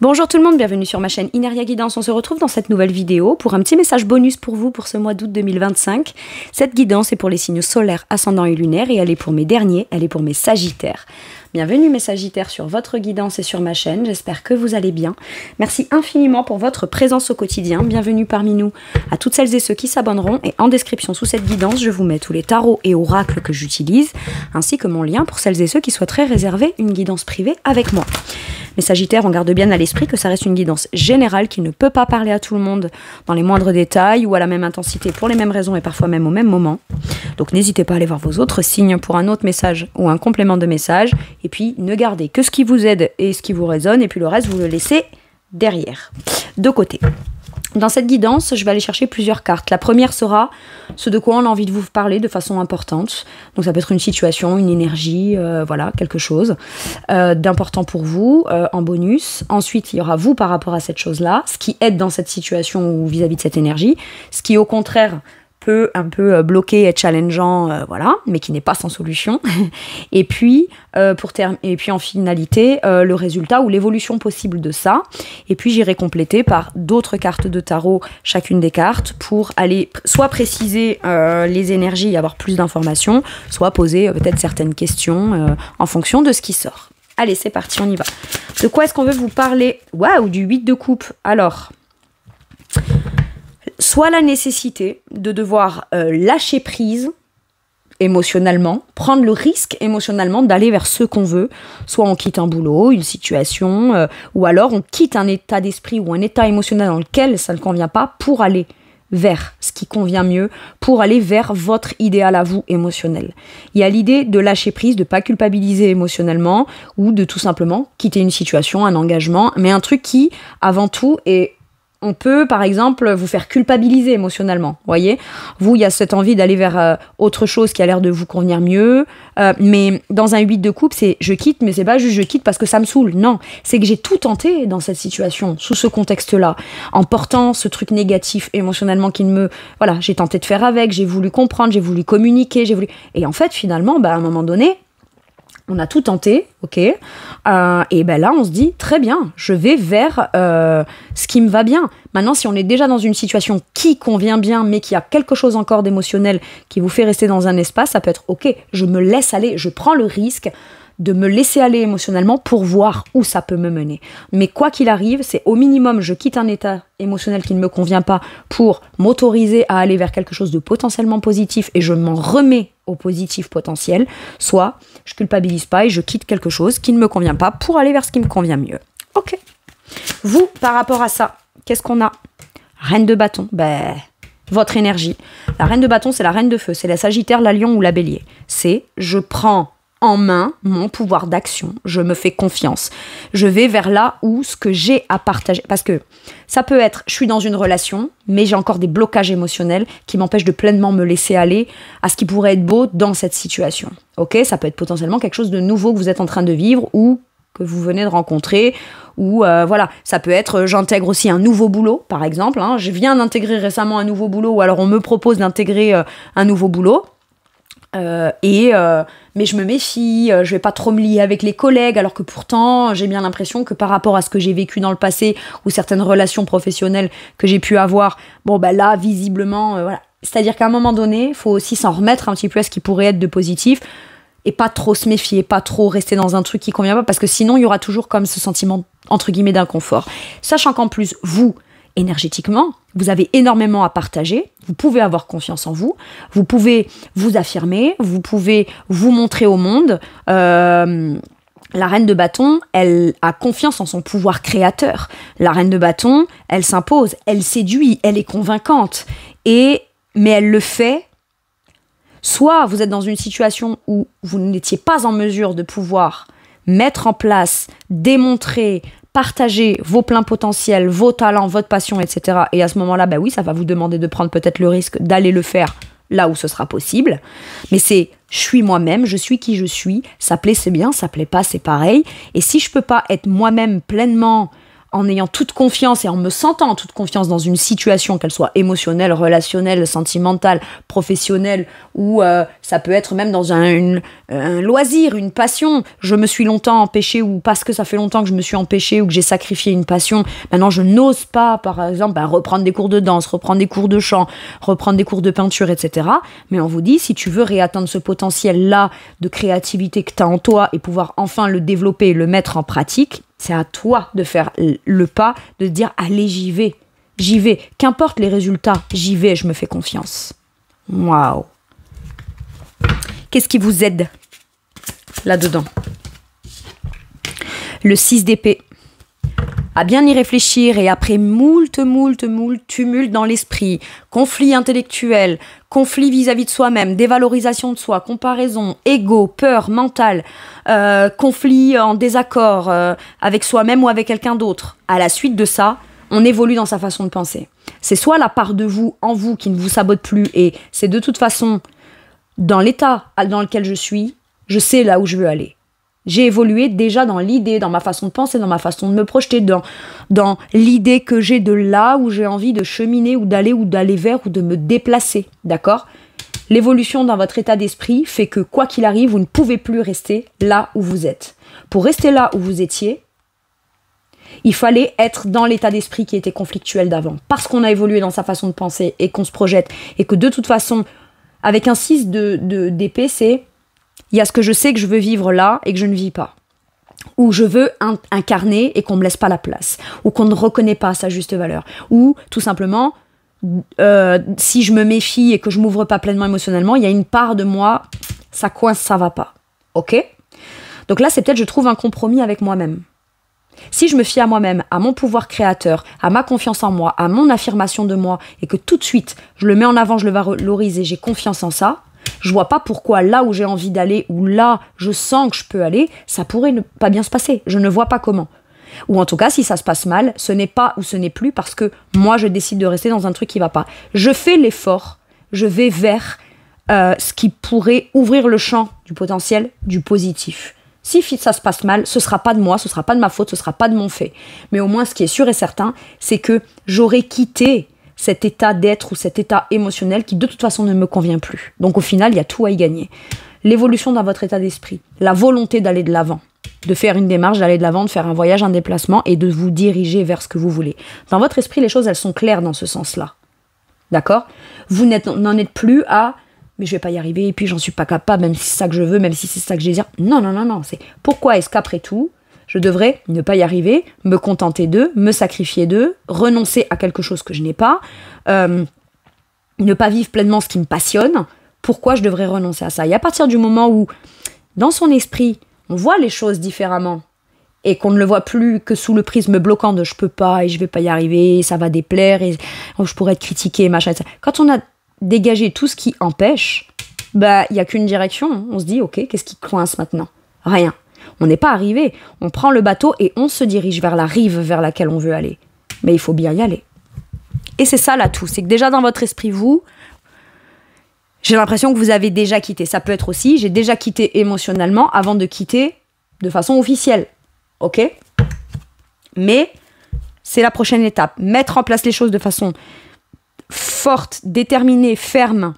Bonjour tout le monde, bienvenue sur ma chaîne Ineria Guidance. On se retrouve dans cette nouvelle vidéo pour un petit message bonus pour vous pour ce mois d'août 2025. Cette guidance est pour les signes solaires, ascendants et lunaires et elle est pour mes derniers, elle est pour mes sagittaires. Bienvenue mes sagittaires sur votre guidance et sur ma chaîne, j'espère que vous allez bien. Merci infiniment pour votre présence au quotidien, bienvenue parmi nous à toutes celles et ceux qui s'abonneront et en description sous cette guidance, je vous mets tous les tarots et oracles que j'utilise, ainsi que mon lien pour celles et ceux qui souhaiteraient réserver une guidance privée avec moi. Les sagittaires, on garde bien à l'esprit que ça reste une guidance générale qui ne peut pas parler à tout le monde dans les moindres détails ou à la même intensité pour les mêmes raisons et parfois même au même moment. Donc n'hésitez pas à aller voir vos autres signes pour un autre message ou un complément de message. Et puis ne gardez que ce qui vous aide et ce qui vous résonne et puis le reste vous le laissez derrière, de côté. Dans cette guidance, je vais aller chercher plusieurs cartes. La première sera ce de quoi on a envie de vous parler de façon importante. Donc ça peut être une situation, une énergie, voilà, quelque chose d'important pour vous en bonus. Ensuite, il y aura vous par rapport à cette chose-là, ce qui aide dans cette situation ou vis-à-vis de cette énergie, ce qui au contraire peut un peu bloqué et challengeant, voilà, mais qui n'est pas sans solution. Et puis, en finalité, le résultat ou l'évolution possible de ça. Et puis, j'irai compléter par d'autres cartes de tarot, chacune des cartes, pour aller soit préciser les énergies et avoir plus d'informations, soit poser peut-être certaines questions en fonction de ce qui sort. Allez, c'est parti, on y va. De quoi est-ce qu'on veut vous parler? Waouh, du 8 de coupe. Alors, soit la nécessité de devoir lâcher prise émotionnellement, prendre le risque émotionnellement d'aller vers ce qu'on veut, soit on quitte un boulot, une situation, ou alors on quitte un état d'esprit ou un état émotionnel dans lequel ça ne convient pas pour aller vers ce qui convient mieux, pour aller vers votre idéal à vous émotionnel. Il y a l'idée de lâcher prise, de ne pas culpabiliser émotionnellement, ou de tout simplement quitter une situation, un engagement, mais un truc qui, avant tout, est... On peut, par exemple, vous faire culpabiliser émotionnellement, voyez. Vous, il y a cette envie d'aller vers autre chose qui a l'air de vous convenir mieux. Mais dans un 8 de coupe, c'est je quitte, mais c'est pas juste je quitte parce que ça me saoule. Non, c'est que j'ai tout tenté dans cette situation, sous ce contexte-là, en portant ce truc négatif émotionnellement qui ne me... Voilà, j'ai tenté de faire avec, j'ai voulu comprendre, j'ai voulu communiquer, j'ai voulu... Et en fait, finalement, à un moment donné, on a tout tenté, ok, et ben là on se dit très bien, je vais vers ce qui me va bien. Maintenant, si on est déjà dans une situation qui convient bien, mais qui a quelque chose encore d'émotionnel qui vous fait rester dans un espace, ça peut être ok, je me laisse aller, je prends le risque de me laisser aller émotionnellement pour voir où ça peut me mener. Mais quoi qu'il arrive, c'est au minimum, je quitte un état émotionnel qui ne me convient pas pour m'autoriser à aller vers quelque chose de potentiellement positif et je m'en remets au positif potentiel, soit je culpabilise pas et je quitte quelque chose qui ne me convient pas pour aller vers ce qui me convient mieux. Ok. Vous, par rapport à ça, qu'est-ce qu'on a? Reine de bâton, votre énergie. La reine de bâton, c'est la reine de feu, c'est la sagittaire, la lion ou la bélier. C'est je prends en main mon pouvoir d'action, je me fais confiance. Je vais vers là où ce que j'ai à partager. Parce que ça peut être, je suis dans une relation, mais j'ai encore des blocages émotionnels qui m'empêchent de pleinement me laisser aller à ce qui pourrait être beau dans cette situation. Ok, ça peut être potentiellement quelque chose de nouveau que vous êtes en train de vivre ou que vous venez de rencontrer. Ou voilà, ça peut être, j'intègre aussi un nouveau boulot, par exemple. Hein, je viens d'intégrer récemment un nouveau boulot ou alors on me propose d'intégrer un nouveau boulot. Mais je me méfie, je vais pas trop me lier avec les collègues, alors que pourtant j'ai bien l'impression que par rapport à ce que j'ai vécu dans le passé ou certaines relations professionnelles que j'ai pu avoir, là visiblement, voilà. C'est-à-dire qu'à un moment donné, il faut aussi s'en remettre un petit peu à ce qui pourrait être de positif et pas trop se méfier, pas trop rester dans un truc qui convient pas, parce que sinon il y aura toujours comme ce sentiment entre guillemets d'inconfort. Sachant qu'en plus, vous, énergétiquement, vous avez énormément à partager, vous pouvez avoir confiance en vous, vous pouvez vous affirmer, vous pouvez vous montrer au monde. La reine de bâton, elle a confiance en son pouvoir créateur. La reine de bâton, elle s'impose, elle séduit, elle est convaincante. Mais elle le fait, soit vous êtes dans une situation où vous n'étiez pas en mesure de pouvoir mettre en place, démontrer, partager vos pleins potentiels, vos talents, votre passion, etc. Et à ce moment-là, oui, ça va vous demander de prendre peut-être le risque d'aller le faire là où ce sera possible. Mais c'est je suis moi-même, je suis qui je suis. Ça plaît, c'est bien, ça plaît pas, c'est pareil. Et si je peux pas être moi-même pleinement en ayant toute confiance et en me sentant en toute confiance dans une situation, qu'elle soit émotionnelle, relationnelle, sentimentale, professionnelle, ou ça peut être même dans un loisir, une passion. Je me suis longtemps empêchée, ou parce que ça fait longtemps que je me suis empêchée ou que j'ai sacrifié une passion, maintenant je n'ose pas, par exemple, reprendre des cours de danse, reprendre des cours de chant, reprendre des cours de peinture, etc. Mais on vous dit, si tu veux réatteindre ce potentiel-là de créativité que tu as en toi et pouvoir enfin le développer et le mettre en pratique, c'est à toi de faire le pas, de dire « Allez, j'y vais. Qu'importe les résultats, j'y vais, je me fais confiance. » Waouh. Qu'est-ce qui vous aide là-dedans? Le 6 d'épée. À bien y réfléchir et après moult tumulte dans l'esprit, conflit intellectuel, conflit vis-à-vis de soi-même, dévalorisation de soi, comparaison, ego, peur, mental, conflit en désaccord avec soi-même ou avec quelqu'un d'autre. À la suite de ça, on évolue dans sa façon de penser. C'est soit la part de vous, en vous, qui ne vous sabote plus et c'est de toute façon, dans l'état dans lequel je suis, je sais là où je veux aller. J'ai évolué déjà dans l'idée, dans ma façon de penser, dans ma façon de me projeter, dans l'idée que j'ai de là où j'ai envie de cheminer ou d'aller vers ou de me déplacer, d'accord? L'évolution dans votre état d'esprit fait que quoi qu'il arrive, vous ne pouvez plus rester là où vous êtes. Pour rester là où vous étiez, il fallait être dans l'état d'esprit qui était conflictuel d'avant. Parce qu'on a évolué dans sa façon de penser et qu'on se projette et que de toute façon, avec un 6 d'épée, c'est... Il y a ce que je sais que je veux vivre là et que je ne vis pas. Ou je veux incarner et qu'on ne me laisse pas la place. Ou qu'on ne reconnaît pas sa juste valeur. Ou tout simplement, si je me méfie et que je ne m'ouvre pas pleinement émotionnellement, il y a une part de moi, ça coince, ça va pas. Ok? Donc là, c'est peut-être je trouve un compromis avec moi-même. Si je me fie à moi-même, à mon pouvoir créateur, à ma confiance en moi, à mon affirmation de moi, et que tout de suite, je le mets en avant, je le valorise et j'ai confiance en ça, je vois pas pourquoi là où j'ai envie d'aller, ou là je sens que je peux aller, ça pourrait ne pas bien se passer. Je ne vois pas comment. Ou en tout cas, si ça se passe mal, ce n'est pas ou ce n'est plus parce que moi je décide de rester dans un truc qui va pas. Je fais l'effort, je vais vers ce qui pourrait ouvrir le champ du potentiel, du positif. Si ça se passe mal, ce sera pas de moi, ce sera pas de ma faute, ce sera pas de mon fait. Mais au moins, ce qui est sûr et certain, c'est que j'aurais quitté cet état d'être ou cet état émotionnel qui de toute façon ne me convient plus. Donc au final, il y a tout à y gagner. L'évolution dans votre état d'esprit, la volonté d'aller de l'avant, de faire une démarche, d'aller de l'avant, de faire un voyage, un déplacement et de vous diriger vers ce que vous voulez. Dans votre esprit, les choses, elles sont claires dans ce sens-là. D'accord? Vous n'en êtes plus à « mais je vais pas y arriver, et puis j'en suis pas capable, même si c'est ça que je veux, même si c'est ça que je désire. » Non. C'est pourquoi est-ce qu'après tout, je devrais ne pas y arriver, me contenter d'eux, me sacrifier d'eux, renoncer à quelque chose que je n'ai pas, ne pas vivre pleinement ce qui me passionne. Pourquoi je devrais renoncer à ça? Et à partir du moment où, dans son esprit, on voit les choses différemment et qu'on ne le voit plus que sous le prisme bloquant de « je peux pas et je vais pas y arriver, ça va déplaire et je pourrais être critiqué, machin, etc. » Quand on a dégagé tout ce qui empêche, il n'y a qu'une direction. On se dit « ok, qu'est-ce qui coince maintenant ?» Rien. On n'est pas arrivé. On prend le bateau et on se dirige vers la rive vers laquelle on veut aller. Mais il faut bien y aller. Et c'est ça l'atout. C'est que déjà dans votre esprit, j'ai l'impression que vous avez déjà quitté. Ça peut être aussi, j'ai déjà quitté émotionnellement avant de quitter de façon officielle. Ok? Mais c'est la prochaine étape. Mettre en place les choses de façon forte, déterminée, ferme,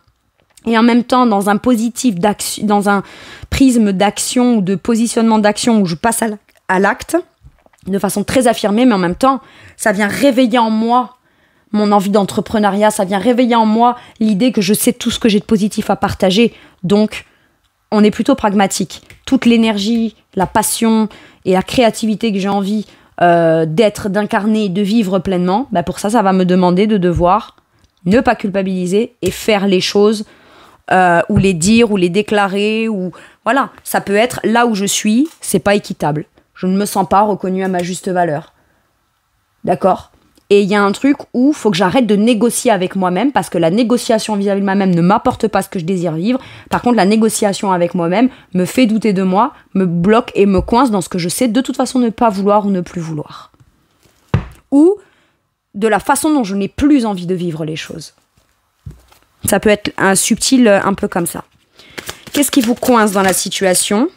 et en même temps dans un positif d'action, dans un prisme d'action ou de positionnement d'action où je passe à l'acte de façon très affirmée, mais en même temps ça vient réveiller en moi mon envie d'entrepreneuriat, ça vient réveiller en moi l'idée que je sais tout ce que j'ai de positif à partager. Donc on est plutôt pragmatique. Toute l'énergie, la passion et la créativité que j'ai envie d'être, d'incarner, de vivre pleinement, pour ça va me demander de devoir ne pas culpabiliser et faire les choses ou les dire ou les déclarer ou voilà, ça peut être là où je suis, c'est pas équitable. Je ne me sens pas reconnue à ma juste valeur. D'accord? Et il y a un truc où il faut que j'arrête de négocier avec moi-même parce que la négociation vis-à-vis de moi-même ne m'apporte pas ce que je désire vivre. Par contre, la négociation avec moi-même me fait douter de moi, me bloque et me coince dans ce que je sais de toute façon ne pas vouloir ou ne plus vouloir. Ou de la façon dont je n'ai plus envie de vivre les choses. Ça peut être un subtil un peu comme ça. Qu'est-ce qui vous coince dans la situation?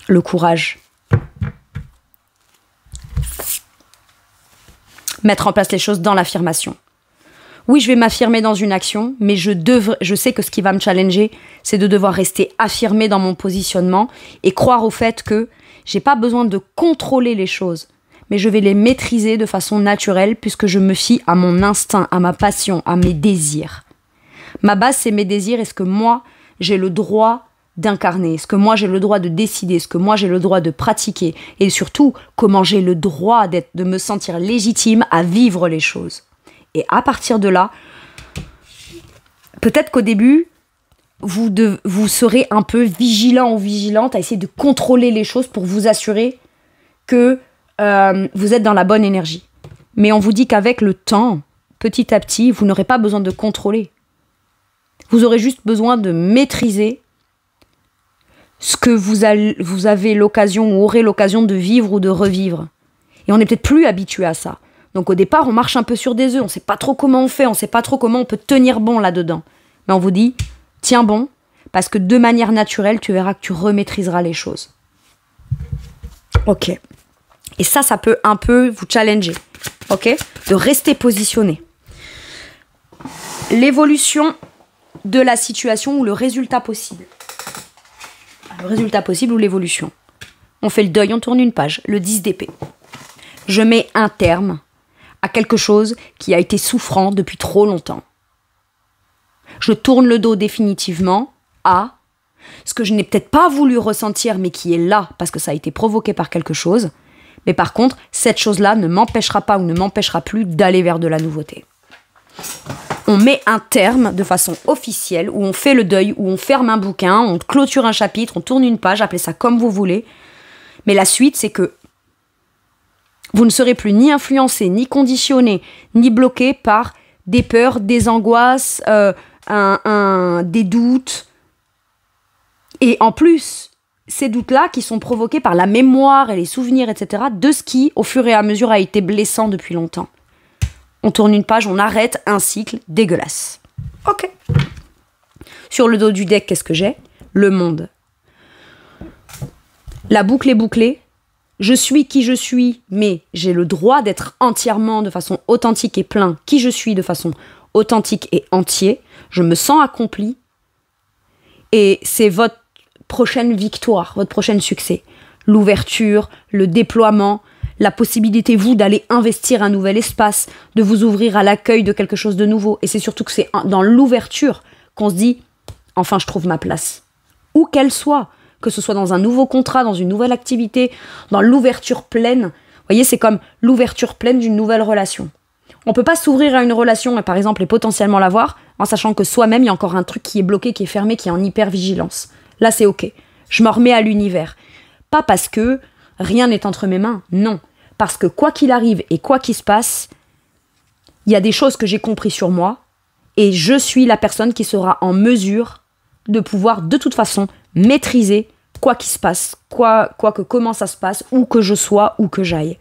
Le courage. Mettre en place les choses dans l'affirmation. Oui, je vais m'affirmer dans une action, mais je sais que ce qui va me challenger, c'est de devoir rester affirmé dans mon positionnement et croire au fait que j'ai pas besoin de contrôler les choses, mais je vais les maîtriser de façon naturelle puisque je me fie à mon instinct, à ma passion, à mes désirs. Ma base, c'est mes désirs et ce que moi, j'ai le droit d'incarner, ce que moi, j'ai le droit de décider, ce que moi, j'ai le droit de pratiquer et surtout, comment j'ai le droit de me sentir légitime à vivre les choses. Et à partir de là, peut-être qu'au début, vous serez un peu vigilant ou vigilante à essayer de contrôler les choses pour vous assurer que vous êtes dans la bonne énergie. Mais on vous dit qu'avec le temps, petit à petit, vous n'aurez pas besoin de contrôler. Vous aurez juste besoin de maîtriser ce que vous avez l'occasion ou aurez l'occasion de vivre ou de revivre. Et on n'est peut-être plus habitué à ça. Donc au départ, on marche un peu sur des œufs, on ne sait pas trop comment on fait, on ne sait pas trop comment on peut tenir bon là-dedans. Mais on vous dit, tiens bon, parce que de manière naturelle, tu verras que tu remaîtriseras les choses. Ok. Et ça peut un peu vous challenger. Ok ? De rester positionné. L'évolution de la situation ou le résultat possible. Le résultat possible ou l'évolution. On fait le deuil, on tourne une page. Le 10 d'épée. Je mets un terme à quelque chose qui a été souffrant depuis trop longtemps. Je tourne le dos définitivement à ce que je n'ai peut-être pas voulu ressentir, mais qui est là parce que ça a été provoqué par quelque chose. Mais par contre, cette chose-là ne m'empêchera pas ou ne m'empêchera plus d'aller vers de la nouveauté. On met un terme de façon officielle, où on fait le deuil, où on ferme un bouquin, on clôture un chapitre, on tourne une page, appelez ça comme vous voulez. Mais la suite, c'est que vous ne serez plus ni influencé, ni conditionné, ni bloqué par des peurs, des angoisses, des doutes. Et en plus, ces doutes-là qui sont provoqués par la mémoire et les souvenirs, etc., de ce qui, au fur et à mesure, a été blessant depuis longtemps. On tourne une page, on arrête un cycle dégueulasse. Ok. Sur le dos du deck, qu'est-ce que j'ai ? Le monde. La boucle est bouclée. Je suis qui je suis, mais j'ai le droit d'être entièrement, de façon authentique et plein, qui je suis de façon authentique et entier. Je me sens accompli. Et c'est votre prochaine victoire, votre prochain succès. L'ouverture, le déploiement, la possibilité, vous, d'aller investir un nouvel espace, de vous ouvrir à l'accueil de quelque chose de nouveau. Et c'est surtout que c'est dans l'ouverture qu'on se dit « Enfin, je trouve ma place ». Où qu'elle soit. Que ce soit dans un nouveau contrat, dans une nouvelle activité, dans l'ouverture pleine. Vous voyez, c'est comme l'ouverture pleine d'une nouvelle relation. On ne peut pas s'ouvrir à une relation et par exemple et potentiellement l'avoir en sachant que soi-même, il y a encore un truc qui est bloqué, qui est fermé, qui est en hyper-vigilance. Là, c'est ok. Je m'en remets à l'univers. Pas parce que rien n'est entre mes mains, non. Parce que quoi qu'il arrive et quoi qu'il se passe, il y a des choses que j'ai compris sur moi et je suis la personne qui sera en mesure de pouvoir de toute façon maîtriser quoi qu'il se passe, comment ça se passe, où que je sois, où que j'aille.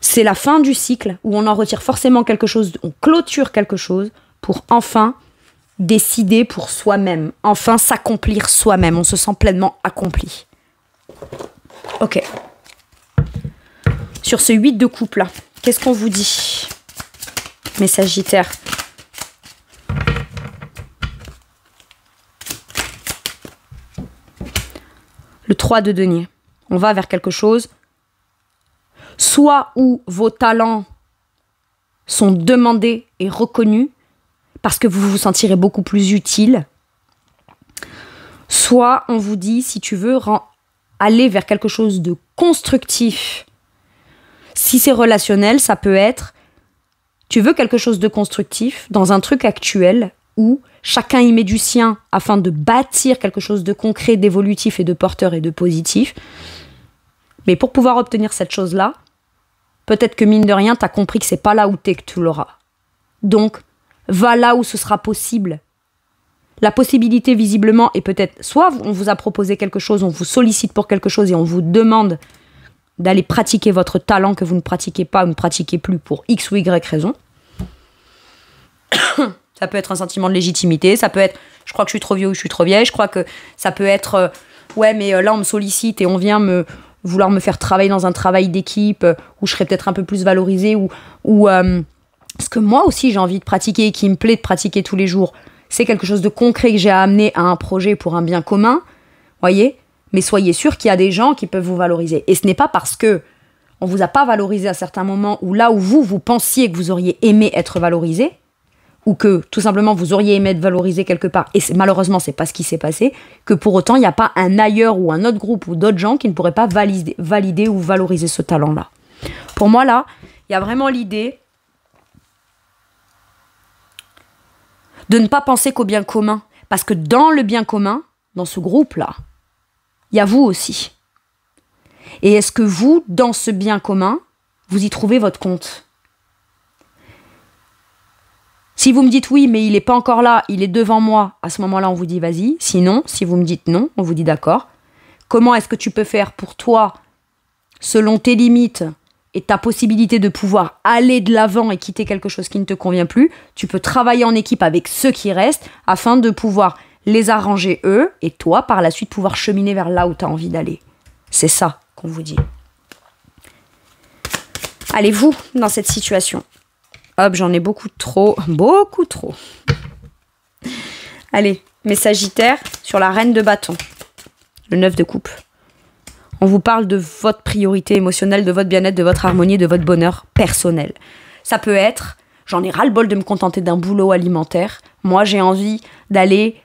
C'est la fin du cycle où on en retire forcément quelque chose, on clôture quelque chose pour enfin décider pour soi-même, enfin s'accomplir soi-même, on se sent pleinement accompli. Ok. Sur ce 8 de coupe là, qu'est-ce qu'on vous dit, mes Sagittaires ? Le 3 de denier. On va vers quelque chose, soit où vos talents sont demandés et reconnus, parce que vous vous sentirez beaucoup plus utile, soit on vous dit, si tu veux aller vers quelque chose de constructif. Si c'est relationnel, ça peut être, tu veux quelque chose de constructif dans un truc actuel où chacun y met du sien afin de bâtir quelque chose de concret, d'évolutif et de porteur et de positif. Mais pour pouvoir obtenir cette chose-là, peut-être que mine de rien, tu as compris que c'est pas là où t'es que tu l'auras. Donc, va là où ce sera possible. La possibilité, visiblement, est peut-être, soit on vous a proposé quelque chose, on vous sollicite pour quelque chose et on vous demande d'aller pratiquer votre talent que vous ne pratiquez pas ou ne pratiquez plus pour X ou Y raison. Ça peut être un sentiment de légitimité, ça peut être je crois que je suis trop vieux ou je suis trop vieille, je crois que ça peut être ouais mais là on me sollicite et on vient me vouloir me faire travailler dans un travail d'équipe où je serais peut-être un peu plus valorisée, ou ce que moi aussi j'ai envie de pratiquer et qui me plaît de pratiquer tous les jours, c'est quelque chose de concret que j'ai à amener à un projet pour un bien commun, voyez. Mais soyez sûr qu'il y a des gens qui peuvent vous valoriser. Et ce n'est pas parce que on vous a pas valorisé à certains moments, ou là où vous pensiez que vous auriez aimé être valorisé, ou que tout simplement vous auriez aimé être valorisé quelque part, et malheureusement c'est pas ce qui s'est passé, que pour autant il n'y a pas un ailleurs ou un autre groupe ou d'autres gens qui ne pourraient pas valider ou valoriser ce talent-là. Pour moi là, il y a vraiment l'idée de ne pas penser qu'au bien commun, parce que dans le bien commun, dans ce groupe-là, il y a vous aussi. Et est-ce que vous, dans ce bien commun, vous y trouvez votre compte ? Si vous me dites oui, mais il n'est pas encore là, il est devant moi, à ce moment-là, on vous dit vas-y. Sinon, si vous me dites non, on vous dit d'accord. Comment est-ce que tu peux faire pour toi, selon tes limites et ta possibilité de pouvoir aller de l'avant et quitter quelque chose qui ne te convient plus ? Tu peux travailler en équipe avec ceux qui restent afin de pouvoir les arranger eux et toi, par la suite, pouvoir cheminer vers là où tu as envie d'aller. C'est ça qu'on vous dit. Allez-vous dans cette situation ? Hop, j'en ai beaucoup trop. Beaucoup trop. Allez, mes Sagittaires, sur la reine de bâton. Le 9 de coupe. On vous parle de votre priorité émotionnelle, de votre bien-être, de votre harmonie, de votre bonheur personnel. Ça peut être, j'en ai ras-le-bol de me contenter d'un boulot alimentaire. Moi, j'ai envie d'aller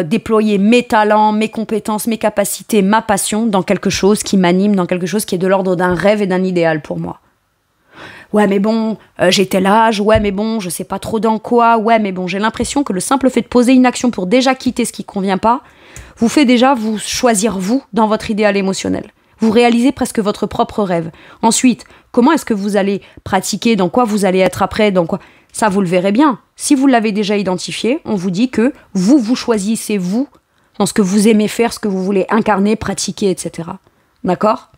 déployer mes talents, mes compétences, mes capacités, ma passion dans quelque chose qui m'anime, dans quelque chose qui est de l'ordre d'un rêve et d'un idéal pour moi. Ouais, mais bon, j'ai tel âge, ouais, mais bon, je sais pas trop dans quoi, ouais, mais bon, j'ai l'impression que le simple fait de poser une action pour déjà quitter ce qui convient pas, vous fait déjà vous choisir vous dans votre idéal émotionnel. Vous réalisez presque votre propre rêve. Ensuite, comment est-ce que vous allez pratiquer, dans quoi vous allez être après, dans quoi... Ça, vous le verrez bien. Si vous l'avez déjà identifié, on vous dit que vous choisissez vous dans ce que vous aimez faire, ce que vous voulez incarner, pratiquer, etc. D'accord ?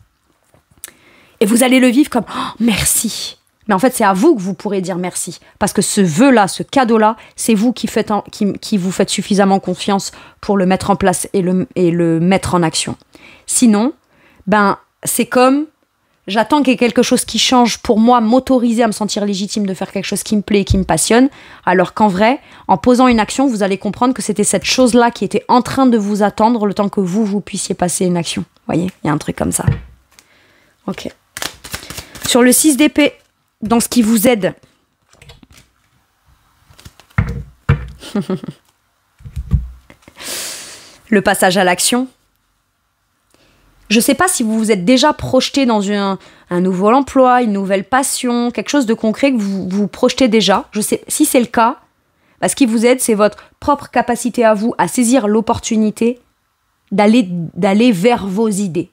Et vous allez le vivre comme oh, « merci ». Mais en fait, c'est à vous que vous pourrez dire merci. Parce que ce vœu-là, ce cadeau-là, c'est vous qui vous faites suffisamment confiance pour le mettre en place et le mettre en action. Sinon, c'est comme j'attends qu'il y ait quelque chose qui change pour moi, m'autoriser à me sentir légitime de faire quelque chose qui me plaît et qui me passionne, alors qu'en vrai, en posant une action, vous allez comprendre que c'était cette chose-là qui était en train de vous attendre le temps que vous puissiez passer une action. Vous voyez, il y a un truc comme ça. Ok. Sur le 6 d'épée, dans ce qui vous aide. Le passage à l'action. Je ne sais pas si vous vous êtes déjà projeté dans un nouveau emploi, une nouvelle passion, quelque chose de concret que vous projetez déjà. Je sais, si c'est le cas, ce qui vous aide, c'est votre propre capacité à vous à saisir l'opportunité d'aller vers vos idées.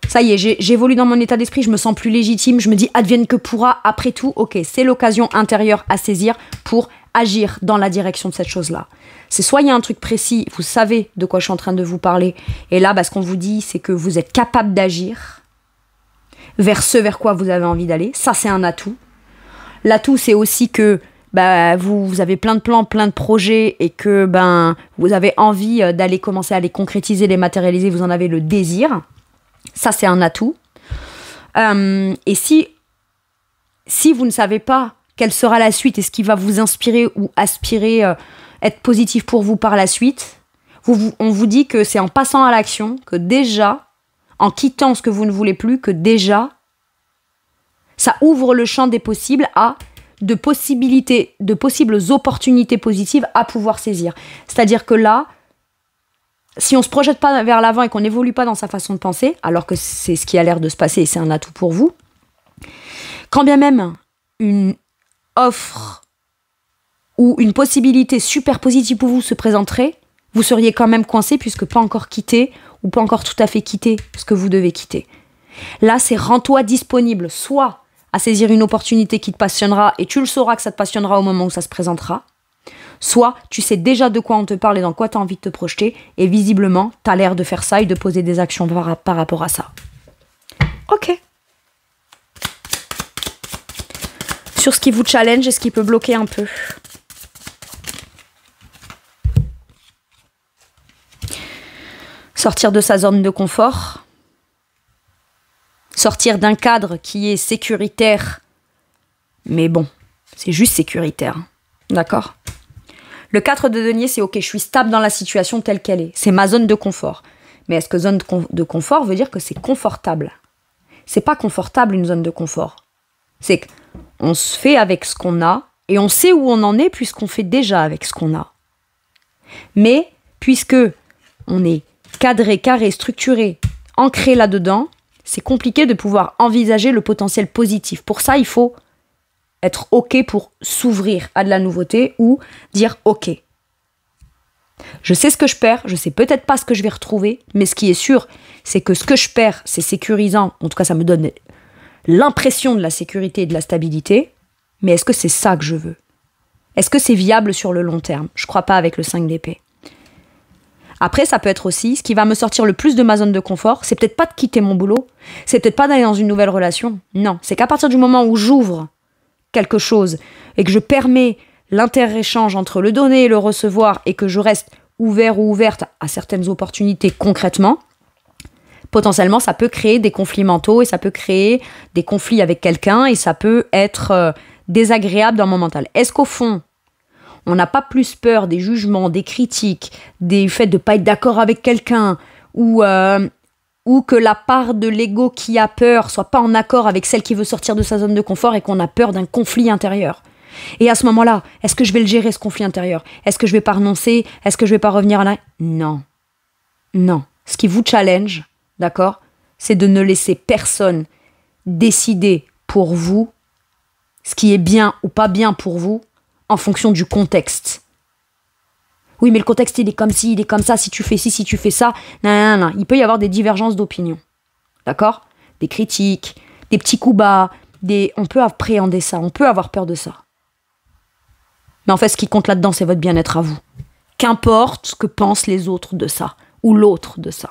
Ça y est, j'évolue dans mon état d'esprit, je me sens plus légitime, je me dis advienne que pourra, après tout, ok, c'est l'occasion intérieure à saisir pour agir dans la direction de cette chose-là. C'est soit il y a un truc précis, vous savez de quoi je suis en train de vous parler, et là, ce qu'on vous dit, c'est que vous êtes capable d'agir vers ce vers quoi vous avez envie d'aller. Ça, c'est un atout. L'atout, c'est aussi que vous avez plein de plans, plein de projets, et que vous avez envie d'aller commencer à les concrétiser, les matérialiser, vous en avez le désir. Ça, c'est un atout. Et si vous ne savez pas quelle sera la suite et ce qui va vous inspirer ou aspirer, être positif pour vous par la suite, on vous dit que c'est en passant à l'action que déjà, en quittant ce que vous ne voulez plus, que déjà, ça ouvre le champ des possibles à de possibles opportunités positives à pouvoir saisir. C'est-à-dire que là, si on ne se projette pas vers l'avant et qu'on n'évolue pas dans sa façon de penser, alors que c'est ce qui a l'air de se passer et c'est un atout pour vous, quand bien même une offre ou une possibilité super positive pour vous se présenterait, vous seriez quand même coincé puisque pas encore quitté ou pas encore tout à fait quitté ce que vous devez quitter. Là, c'est rends-toi disponible, soit à saisir une opportunité qui te passionnera et tu le sauras que ça te passionnera au moment où ça se présentera, soit tu sais déjà de quoi on te parle et dans quoi tu as envie de te projeter et visiblement, tu as l'air de faire ça et de poser des actions par rapport à ça. Ok. Sur ce qui vous challenge et ce qui peut bloquer un peu. Sortir de sa zone de confort. sortir d'un cadre qui est sécuritaire, mais bon, c'est juste sécuritaire, d'accord? Le 4 de denier, c'est ok, je suis stable dans la situation telle qu'elle est, c'est ma zone de confort. Mais est-ce que zone de confort veut dire que c'est confortable? C'est pas confortable une zone de confort. C'est qu'on se fait avec ce qu'on a et on sait où on en est puisqu'on fait déjà avec ce qu'on a. Mais puisque on est cadré, carré, structuré, ancré là-dedans, c'est compliqué de pouvoir envisager le potentiel positif. Pour ça, il faut être ok pour s'ouvrir à de la nouveauté ou dire ok. Je sais ce que je perds, je sais peut-être pas ce que je vais retrouver, mais ce qui est sûr, c'est que ce que je perds, c'est sécurisant. En tout cas, ça me donne l'impression de la sécurité et de la stabilité. Mais est-ce que c'est ça que je veux? Est-ce que c'est viable sur le long terme? Je crois pas avec le 5 d'épée. Après, ça peut être aussi, ce qui va me sortir le plus de ma zone de confort, c'est peut-être pas de quitter mon boulot, c'est peut-être pas d'aller dans une nouvelle relation. Non, c'est qu'à partir du moment où j'ouvre quelque chose et que je permets l'inter-échange entre le donner et le recevoir et que je reste ouvert ou ouverte à certaines opportunités concrètement, potentiellement, ça peut créer des conflits mentaux et ça peut créer des conflits avec quelqu'un et ça peut être désagréable dans mon mental. Est-ce qu'au fond, on n'a pas plus peur des jugements, des critiques, du fait de ne pas être d'accord avec quelqu'un ou que la part de l'ego qui a peur soit pas en accord avec celle qui veut sortir de sa zone de confort et qu'on a peur d'un conflit intérieur? Et à ce moment-là, est-ce que je vais le gérer, ce conflit intérieur? Est-ce que je vais pas renoncer? Est-ce que je vais pas revenir en arrière? Non. Non. Ce qui vous challenge, d'accord, c'est de ne laisser personne décider pour vous ce qui est bien ou pas bien pour vous en fonction du contexte. Oui, mais le contexte, il est comme ci, il est comme ça, si tu fais ci, si tu fais ça. Non, non, non. Il peut y avoir des divergences d'opinion. D'accord? Des critiques, des petits coups bas, on peut appréhender ça, on peut avoir peur de ça. Mais en fait, ce qui compte là-dedans, c'est votre bien-être à vous. Qu'importe ce que pensent les autres de ça, ou l'autre de ça.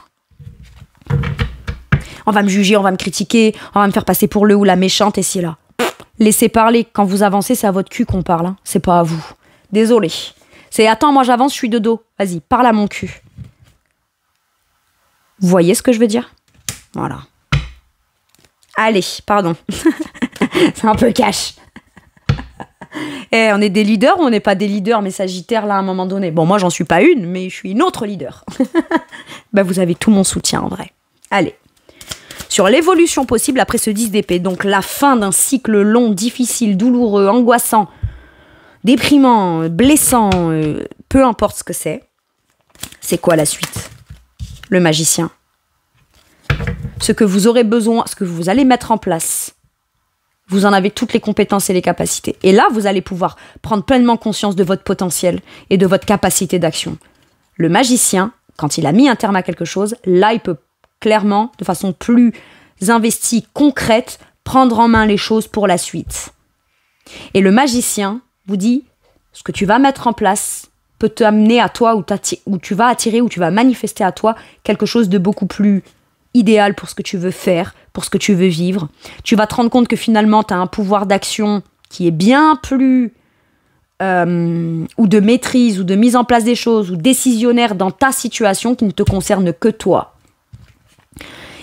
On va me juger, on va me critiquer, on va me faire passer pour le ou la méchante, et si là. Laissez parler. Quand vous avancez, c'est à votre cul qu'on parle, hein. C'est pas à vous. Désolé. C'est attends, moi j'avance, je suis de dos. Vas-y, parle à mon cul. Vous voyez ce que je veux dire? Voilà. Allez, pardon. C'est un peu cash. On est des leaders ou on n'est pas des leaders, mais sagittaires là à un moment donné? Bon, moi j'en suis pas une, mais je suis une autre leader. Vous avez tout mon soutien en vrai. Allez. Sur l'évolution possible après ce 10 d'épée, donc la fin d'un cycle long, difficile, douloureux, angoissant, déprimant, blessant, peu importe ce que c'est quoi la suite? Le magicien. Ce que vous aurez besoin, ce que vous allez mettre en place, vous en avez toutes les compétences et les capacités. Et là, vous allez pouvoir prendre pleinement conscience de votre potentiel et de votre capacité d'action. Le magicien, quand il a mis un terme à quelque chose, là, il peut clairement, de façon plus investie, concrète, prendre en main les choses pour la suite. Et le magicien vous dit, ce que tu vas mettre en place peut t'amener à toi, ou tu vas attirer, ou tu vas manifester à toi quelque chose de beaucoup plus idéal pour ce que tu veux faire, pour ce que tu veux vivre. Tu vas te rendre compte que finalement, tu as un pouvoir d'action qui est bien plus ou de maîtrise, ou de mise en place des choses, ou décisionnaire dans ta situation qui ne te concerne que toi.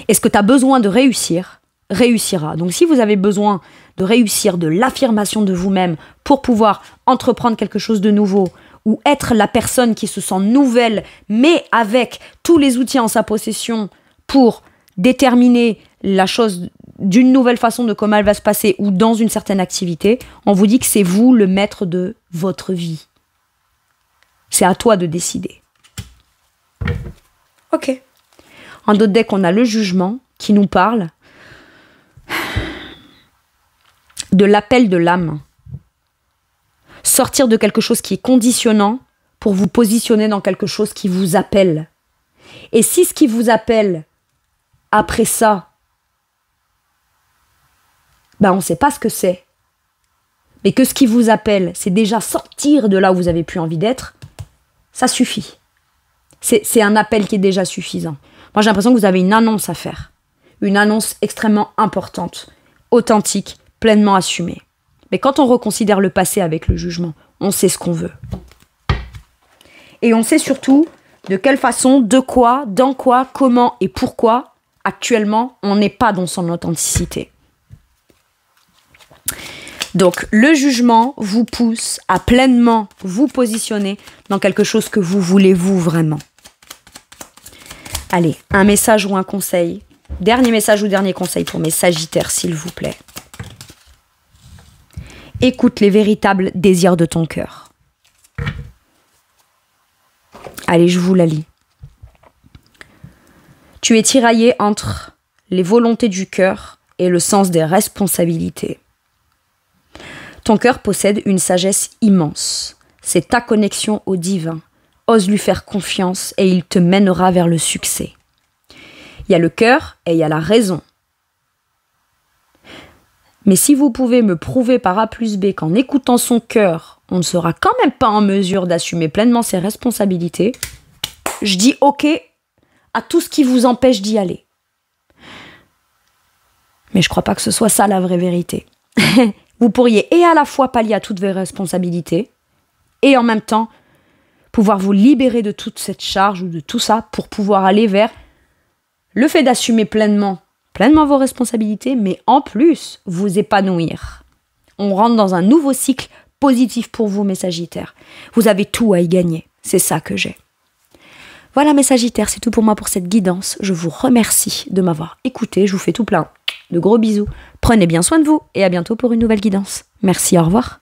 Et ce que tu as besoin de réussir, réussira. Donc si vous avez besoin de réussir, de l'affirmation de vous-même pour pouvoir entreprendre quelque chose de nouveau, ou être la personne qui se sent nouvelle, mais avec tous les outils en sa possession pour déterminer la chose d'une nouvelle façon de comment elle va se passer ou dans une certaine activité, on vous dit que c'est vous le maître de votre vie. C'est à toi de décider. Ok. En d'autres decks, on a le jugement qui nous parle de l'appel de l'âme. Sortir de quelque chose qui est conditionnant pour vous positionner dans quelque chose qui vous appelle. Et si ce qui vous appelle, après ça, on ne sait pas ce que c'est, mais que ce qui vous appelle, c'est déjà sortir de là où vous avez plus envie d'être, ça suffit. C'est un appel qui est déjà suffisant. Moi, j'ai l'impression que vous avez une annonce à faire. Une annonce extrêmement importante, authentique, pleinement assumée. Mais quand on reconsidère le passé avec le jugement, on sait ce qu'on veut. Et on sait surtout de quelle façon, de quoi, dans quoi, comment et pourquoi Actuellement, on n'est pas dans son authenticité. Donc, le jugement vous pousse à pleinement vous positionner dans quelque chose que vous voulez vous vraiment. Allez, un message ou un conseil. Dernier message ou dernier conseil pour mes Sagittaires, s'il vous plaît. Écoute les véritables désirs de ton cœur. Allez, je vous la lis. Tu es tiraillé entre les volontés du cœur et le sens des responsabilités. Ton cœur possède une sagesse immense. C'est ta connexion au divin. Ose lui faire confiance et il te mènera vers le succès. Il y a le cœur et il y a la raison. Mais si vous pouvez me prouver par A plus B qu'en écoutant son cœur, on ne sera quand même pas en mesure d'assumer pleinement ses responsabilités, je dis OK à tout ce qui vous empêche d'y aller. Mais je crois pas que ce soit ça la vraie vérité. Vous pourriez et à la fois pallier à toutes vos responsabilités et en même temps pouvoir vous libérer de toute cette charge ou de tout ça pour pouvoir aller vers le fait d'assumer pleinement vos responsabilités, mais en plus vous épanouir. On rentre dans un nouveau cycle positif pour vous, mes Sagittaires. Vous avez tout à y gagner. C'est ça que j'ai. Voilà, mes Sagittaires, c'est tout pour moi pour cette guidance. Je vous remercie de m'avoir écouté. Je vous fais tout plein de gros bisous. Prenez bien soin de vous et à bientôt pour une nouvelle guidance. Merci, au revoir.